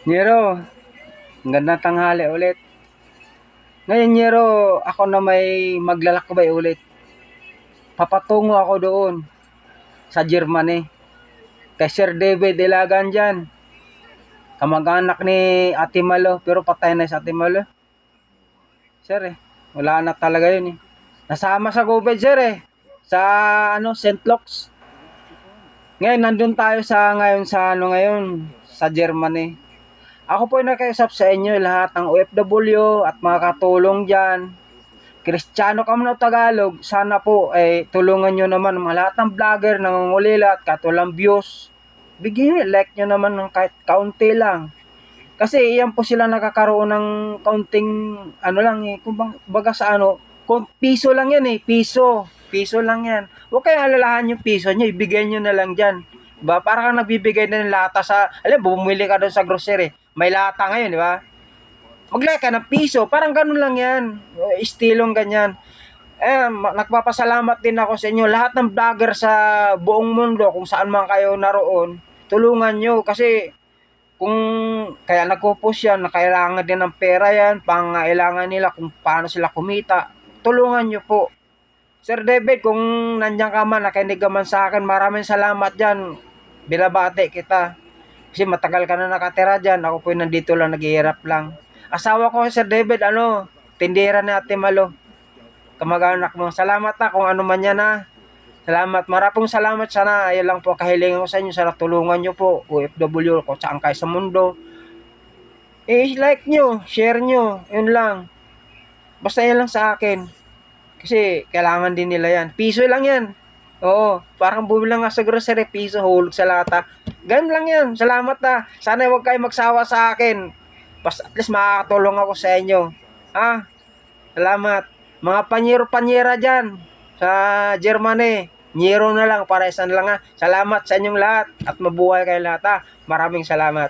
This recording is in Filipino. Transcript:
Nero, gandang tanghali ulit. Ngayon, Nero, ako na may maglalakbay ulit. Papatungo ako doon sa Germany. Kay Sir David Ilagan dyan. Kamag-anak ni Ate Malo, pero patay na si Ate Malo. Sir wala na talaga yun Nasama sa COVID, sir Sa St. Luke's. Ngayon, nandun tayo sa Germany. Ako po ay nakiusap sa inyo lahat ng OFW at mga katulong dyan. Kristiyano ka man o Tagalog, sana po ay tulungan nyo naman mga lahat ng vlogger, nangungulila at katulang views. Bigyan nyo, like nyo naman ng kahit kaunti lang. Kasi iyan po sila nakakaroon ng kaunting kung baga sa kung piso lang yan piso. Piso lang yan. Huwag kayong alalahan yung piso nyo, ibigay nyo na lang dyan. Diba? Para kang nagbibigay na ng lata bumili ka doon sa grocery, may lata ngayon, di ba? Mag-like ka ng piso, parang ganun lang yan. Estilong ganyan. Nagpapasalamat din ako sa inyo. Lahat ng vlogger sa buong mundo, kung saan man kayo naroon, tulungan nyo. Kasi kung kaya nagpo-post yan, na kailangan din ng pera yan, pangailangan nila kung paano sila kumita. Tulungan nyo po. Sir David, kung nandiyan ka man, nakinig ka man sa akin, maraming salamat dyan. Binabati kita. Kasi matagal ka na nakatira dyan. Ako po nandito lang, naghihirap lang. Asawa ko, Sir David, tindera ni Ate Malo. Kamag-anak mo. Salamat kung ano man yan Salamat. Maraming salamat sana. Ayun lang po kahilingan ko sa inyo. Sana tulungan nyo po. OFW ko saan kayo sa mundo. Like nyo. Share nyo. Yun lang. Basta yan lang sa akin. Kasi kailangan din nila yan. Piso lang yan. Oo. Parang bumili lang nga sa grocery. Piso. Hulog sa lata. Ganun lang yan. Salamat Sana huwag kayo magsawa sa akin. Basta at least makakatulong ako sa inyo. Salamat. Mga panyero-panyera dyan sa Germany. Nyero na lang para isang lang Salamat sa inyong lahat at mabuhay kayo lahat Maraming salamat.